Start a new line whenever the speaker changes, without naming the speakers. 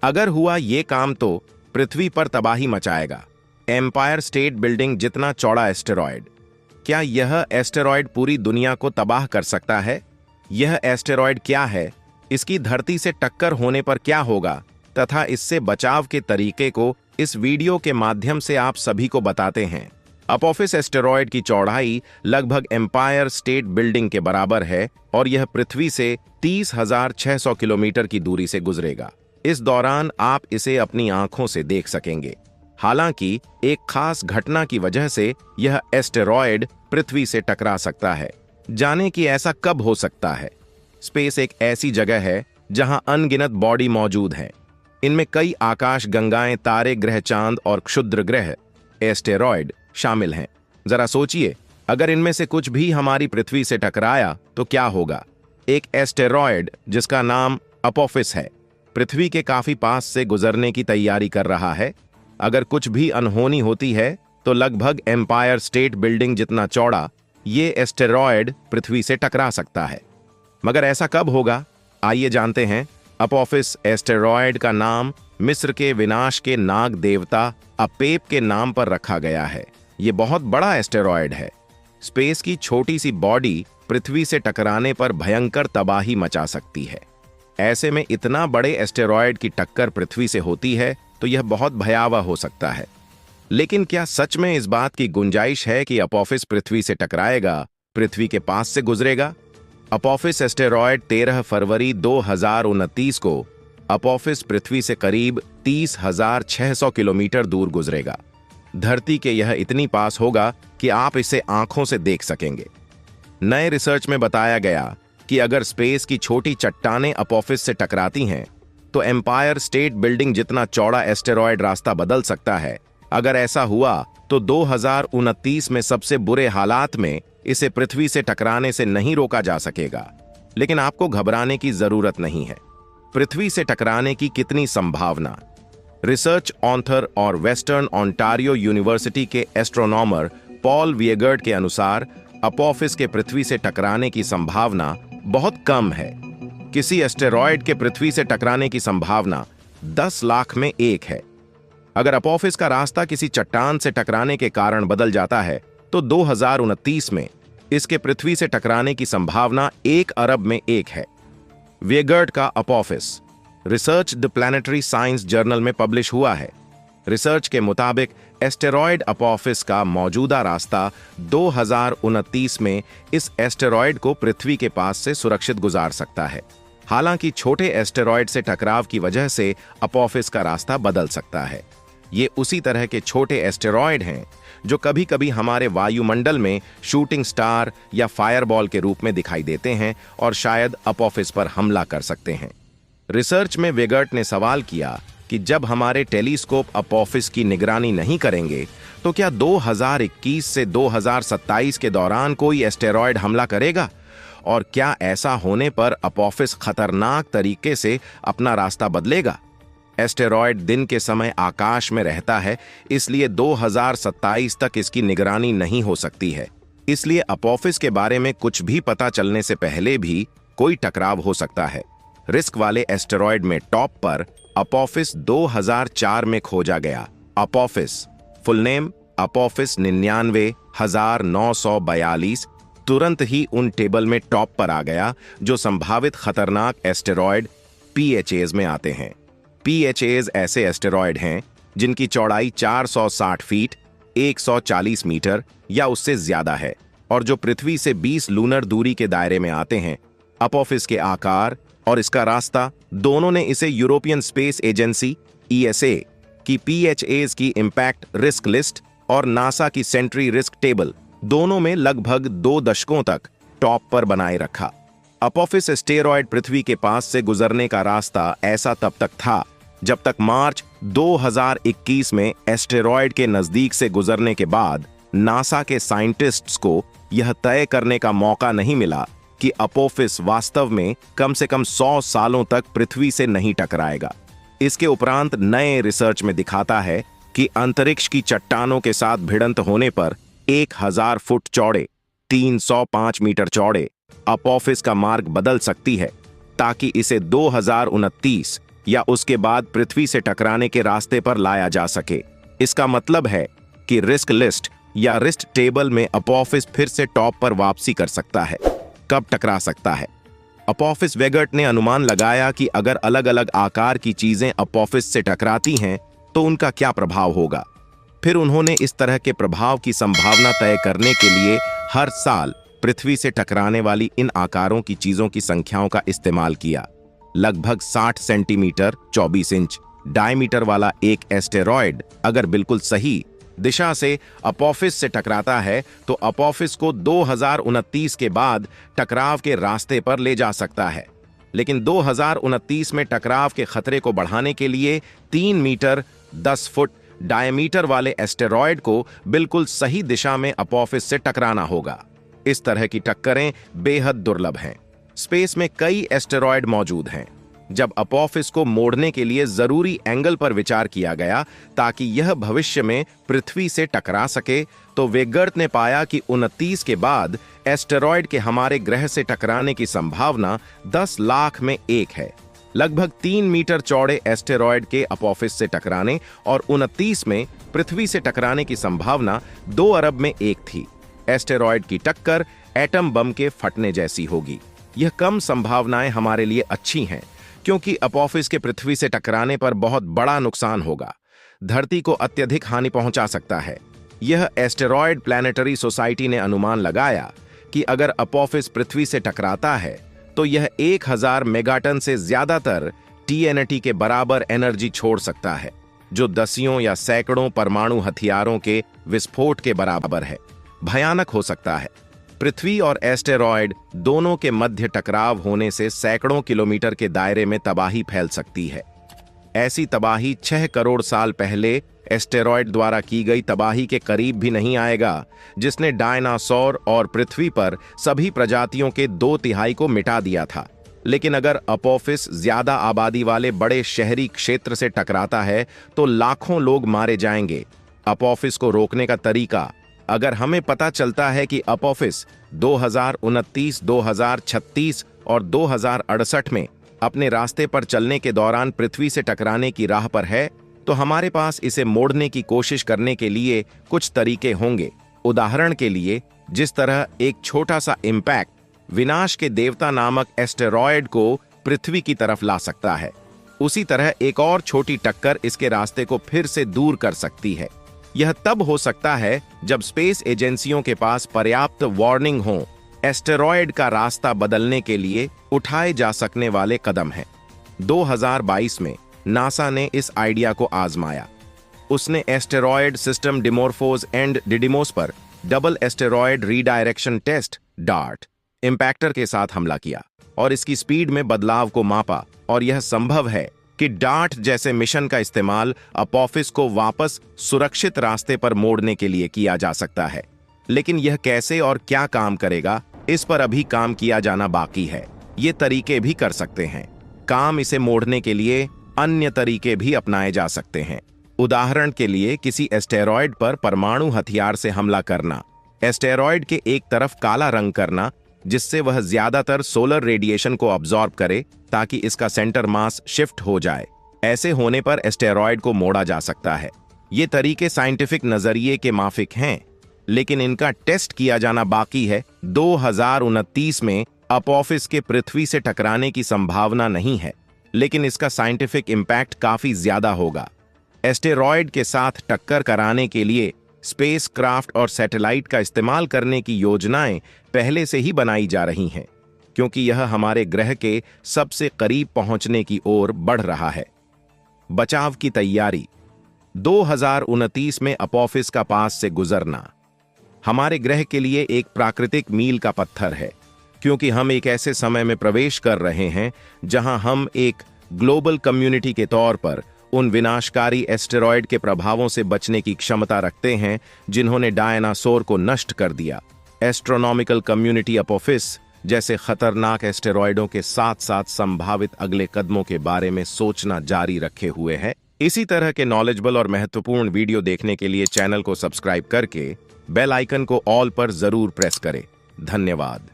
अगर हुआ ये काम तो पृथ्वी पर तबाही मचाएगा। एम्पायर स्टेट बिल्डिंग जितना चौड़ा एस्टेरॉयड। क्या यह एस्टेरॉयड पूरी दुनिया को तबाह कर सकता है? यह एस्टेरॉयड क्या है, इसकी धरती से टक्कर होने पर क्या होगा तथा इससे बचाव के तरीके को इस वीडियो के माध्यम से आप सभी को बताते हैं। अपोफिस एस्टेरॉयड की चौड़ाई लगभग एम्पायर स्टेट बिल्डिंग के बराबर है और यह पृथ्वी से 30,600 किलोमीटर की दूरी से गुजरेगा। इस दौरान आप इसे अपनी आंखों से देख सकेंगे। हालांकि एक खास घटना की वजह से यह एस्टेरॉयड पृथ्वी से टकरा सकता है। जाने कि ऐसा कब हो सकता है। स्पेस एक ऐसी जगह है जहां अनगिनत बॉडी मौजूद हैं। इनमें कई आकाश गंगाएं, तारे, ग्रह, चांद और क्षुद्र ग्रह एस्टेरॉयड शामिल हैं। जरा सोचिए, अगर इनमें से कुछ भी हमारी पृथ्वी से टकराया तो क्या होगा। एक एस्टेरॉयड जिसका नाम अपोफिस है, पृथ्वी के काफी पास से गुजरने की तैयारी कर रहा है। अगर कुछ भी अनहोनी होती है तो लगभग एम्पायर स्टेट बिल्डिंग जितना चौड़ा ये एस्टेरॉयड पृथ्वी से टकरा सकता है। मगर ऐसा कब होगा, आइए जानते हैं। अपोफिस एस्टेरॉयड का नाम मिस्र के विनाश के नाग देवता अपेप के नाम पर रखा गया है। ये बहुत बड़ा एस्टेरॉयड है। स्पेस की छोटी सी बॉडी पृथ्वी से टकराने पर भयंकर तबाही मचा सकती है। ऐसे में इतना बड़े एस्टेरॉयड की टक्कर पृथ्वी से होती है तो यह बहुत भयावह हो सकता है। लेकिन क्या सच में इस बात की गुंजाइश है कि अपोफिस पृथ्वी से टकराएगा, पृथ्वी के पास से गुजरेगा? अपोफिस एस्टेरॉयड 13 फरवरी 2029 को अपोफिस पृथ्वी से करीब 30,600 किलोमीटर दूर गुजरेगा। धरती के यह इतनी पास होगा कि आप इसे आंखों से देख सकेंगे। नए रिसर्च में बताया गया कि अगर स्पेस की छोटी चट्टानें अपोफिस से टकराती हैं तो एम्पायर स्टेट बिल्डिंग जितना चौड़ा एस्टेरॉयड रास्ता बदल सकता है। अगर ऐसा हुआ तो 2029 में सबसे बुरे हालात में इसे पृथ्वी से टकराने से नहीं रोका जा सकेगा। लेकिन आपको घबराने की जरूरत नहीं है। पृथ्वी से टकराने की कितनी संभावना। रिसर्च ऑथर और वेस्टर्न ओंटारियो यूनिवर्सिटी के एस्ट्रोनॉमर पॉल विएगर्ड के अनुसार अपोफिस के पृथ्वी से टकराने की संभावना बहुत कम है। किसी एस्टेरॉयड के पृथ्वी से टकराने की संभावना 10 लाख में 1 है। अगर अपोफिस का रास्ता किसी चट्टान से टकराने के कारण बदल जाता है तो 2029 में इसके पृथ्वी से टकराने की संभावना 1 अरब में 1 है। विएगर्ड का Apophis research the planetary science journal में पब्लिश हुआ है। रिसर्च के मुताबिक एस्टेरॉयड अपोफिस का मौजूदा रास्ता 2029 में इस एस्टेरॉयड को पृथ्वी के पास से सुरक्षित गुजार सकता है। हालांकि छोटे एस्टेरॉयड से टकराव की वजह से अपोफिस का रास्ता बदल सकता है। ये उसी तरह के छोटे एस्टेरॉयड हैं जो कभी कभी हमारे वायुमंडल में शूटिंग स्टार या फायरबॉल के रूप में दिखाई देते हैं और शायद अपोफिस पर हमला कर सकते हैं। रिसर्च में विएगर्ड ने सवाल किया कि जब हमारे टेलीस्कोप अपोफिस की निगरानी नहीं करेंगे तो क्या 2021 से 2027 के दौरान कोई एस्टेरॉयड हमला करेगा, और क्या ऐसा होने पर अपोफिस खतरनाक तरीके से अपना रास्ता बदलेगा। एस्टेरॉयड दिन के समय आकाश में रहता है, इसलिए 2027 तक इसकी निगरानी नहीं हो सकती है। इसलिए अपोफिस के बारे में कुछ भी पता चलने से पहले भी कोई टकराव हो सकता है। रिस्क वाले एस्टेरॉयड में टॉप पर अपोफिस 2004 में खोजा गया। अपोफिस फुल नेम अपोफिस 99,942 तुरंत ही उन टेबल में टॉप पर आ गया जो संभावित खतरनाक एस्टेरॉयड PHAs में आते हैं। PHAs ऐसे एस्टेरॉयड हैं जिनकी चौड़ाई 460 फीट 140 मीटर या उससे ज्यादा है और जो पृथ्वी से 20 लूनर दूरी के दायरे में आते हैं। अपोफिस के आकार और इसका रास्ता दोनों ने इसे यूरोपियन स्पेस एजेंसी ESA की PHAs की इंपैक्ट रिस्क लिस्ट और नासा की सेंट्री रिस्क टेबल दोनों में लगभग 2 दशकों तक टॉप पर बनाए रखा। अपोफिस एस्टेरॉयड पृथ्वी के पास से गुजरने का रास्ता ऐसा तब तक था जब तक मार्च 2021 में एस्टेरॉयड के नजदीक से गुजरने के बाद नासा के साइंटिस्ट्स को यह तय करने का मौका नहीं मिला कि अपोफिस वास्तव में कम से कम 100 सालों तक पृथ्वी से नहीं टकराएगा। इसके उपरांत नए रिसर्च में दिखाता है कि अंतरिक्ष की चट्टानों के साथ भिड़ंत होने पर 1000 फुट चौड़े 305 मीटर चौड़े अपोफिस का मार्ग बदल सकती है ताकि इसे 2029 या उसके बाद पृथ्वी से टकराने के रास्ते पर लाया जा सके। इसका मतलब है कि रिस्क लिस्ट या रिस्क टेबल में अपोफिस फिर से टॉप पर वापसी कर सकता है। कब टकरा सकता है? अपोफिस वेगर्ट ने अनुमान लगाया कि अगर अलग अलग आकार की चीजें अपोफिस से टकराती हैं तो उनका क्या प्रभाव होगा। फिर उन्होंने इस तरह के प्रभाव की संभावना तय करने के लिए हर साल पृथ्वी से टकराने वाली इन आकारों की चीजों की संख्याओं का इस्तेमाल किया। लगभग 60 सेंटीमीटर 24 इंच डायमीटर वाला एक एस्टेरॉयड अगर बिल्कुल सही दिशा से अपोफिस से टकराता है तो अपोफिस को 2029 के बाद टकराव के रास्ते पर ले जा सकता है। लेकिन 2029 में टकराव के खतरे को बढ़ाने के लिए 3 मीटर 10 फुट डायमीटर वाले एस्टेरॉयड को बिल्कुल सही दिशा में अपोफिस से टकराना होगा। इस तरह की टक्करें बेहद दुर्लभ हैं। स्पेस में कई एस्टेरॉयड मौजूद हैं। जब अपोफिस को मोड़ने के लिए जरूरी एंगल पर विचार किया गया ताकि यह भविष्य में पृथ्वी से टकरा सके, तो वेगर्ट ने पाया कि 29 के बाद एस्टेरॉयड के हमारे ग्रह से टकराने की संभावना 10 लाख में 1 है। लगभग 3 मीटर चौड़े एस्टेरॉयड के अपोफिस से टकराने और 29 में पृथ्वी से टकराने की संभावना 2 अरब में 1 थी। एस्टेरॉयड की टक्कर एटम बम के फटने जैसी होगी। यह कम संभावनाएं हमारे लिए अच्छी हैं, क्योंकि अपोफिस के पृथ्वी से टकराने पर बहुत बड़ा नुकसान होगा। धरती को अत्यधिक हानि पहुंचा सकता है। यह एस्टेरॉयड प्लैनेटरी सोसाइटी ने अनुमान लगाया कि अगर अपोफिस पृथ्वी से टकराता है तो यह 1000 मेगाटन से ज्यादातर TNT के बराबर एनर्जी छोड़ सकता है, जो दसियों या सैकड़ों परमाणु हथियारों के विस्फोट के बराबर है। भयानक हो सकता है। पृथ्वी और एस्टेरॉयड दोनों के मध्य टकराव होने से सैकड़ों किलोमीटर के दायरे में तबाही फैल सकती है। ऐसी तबाही 6 करोड़ साल पहले एस्टेरॉयड द्वारा की गई तबाही के करीब भी नहीं आएगा, जिसने डायनासोर और पृथ्वी पर सभी प्रजातियों के 2/3 को मिटा दिया था। लेकिन अगर अपोफिस ज्यादा आबादी वाले बड़े शहरी क्षेत्र से टकराता है तो लाखों लोग मारे जाएंगे। अपोफिस को रोकने का तरीका: अगर हमें पता चलता है कि अपोफिस 2029, 2036 और 2068 में अपने रास्ते पर चलने के दौरान पृथ्वी से टकराने की राह पर है, तो हमारे पास इसे मोड़ने की कोशिश करने के लिए कुछ तरीके होंगे। उदाहरण के लिए, जिस तरह एक छोटा सा इंपैक्ट विनाश के देवता नामक एस्टेरॉयड को पृथ्वी की तरफ ला सकता है, उसी तरह एक और छोटी टक्कर इसके रास्ते को फिर से दूर कर सकती है। यह तब हो सकता है जब स्पेस एजेंसियों के पास पर्याप्त वार्निंग हो। एस्टेरॉयड का रास्ता बदलने के लिए उठाए जा सकने वाले कदम हैं। 2022 में नासा ने इस आइडिया को आजमाया। उसने asteroid system Dimorphos and Didymos पर double asteroid redirection test DART impactor के साथ हमला किया और इसकी स्पीड में बदलाव को मापा। और यह संभव है कि डार्ट जैसे मिशन का इस्तेमाल अपोफिस को वापस सुरक्षित रास्ते पर मोड़ने के लिए किया जा सकता है। लेकिन यह कैसे और क्या काम करेगा, इस पर अभी काम किया जाना बाकी है। ये तरीके भी कर सकते हैं काम। इसे मोड़ने के लिए अन्य तरीके भी अपनाए जा सकते हैं। उदाहरण के लिए, किसी एस्टेरॉयड पर परमाणु हथियार से हमला करना, एस्टेरॉयड के एक तरफ काला रंग करना जिससे वह ज्यादातर सोलर रेडिएशन को अब्सॉर्ब करे ताकि इसका सेंटर मास शिफ्ट हो जाए। ऐसे होने पर एस्टेरॉयड को मोड़ा जा सकता है। ये तरीके साइंटिफिक नजरिए के माफिक हैं, लेकिन इनका टेस्ट किया जाना बाकी है। 2029 में अपोफिस के पृथ्वी से टकराने की संभावना नहीं है, लेकिन इसका साइंटिफिक इंपैक्ट काफी ज्यादा होगा। एस्टेरॉयड के साथ टक्कर कराने के लिए स्पेस क्राफ्ट और सैटेलाइट का इस्तेमाल करने की योजनाएं पहले से ही बनाई जा रही हैं, क्योंकि यह हमारे ग्रह के सबसे करीब पहुंचने की ओर बढ़ रहा है। बचाव की तैयारी: 2029 में अपोफिस का पास से गुजरना हमारे ग्रह के लिए एक प्राकृतिक मील का पत्थर है, क्योंकि हम एक ऐसे समय में प्रवेश कर रहे हैं जहां हम एक ग्लोबल कम्युनिटी के तौर पर उन विनाशकारी एस्टेरॉयड के प्रभावों से बचने की क्षमता रखते हैं जिन्होंने डायनासोर को नष्ट कर दिया। एस्ट्रोनॉमिकल कम्युनिटी अपोफिस जैसे खतरनाक एस्टेरॉयडों के साथ साथ संभावित अगले कदमों के बारे में सोचना जारी रखे हुए है। इसी तरह के नॉलेजेबल और महत्वपूर्ण वीडियो देखने के लिए चैनल को सब्सक्राइब करके बेल आइकन को ऑल पर जरूर प्रेस करें। धन्यवाद।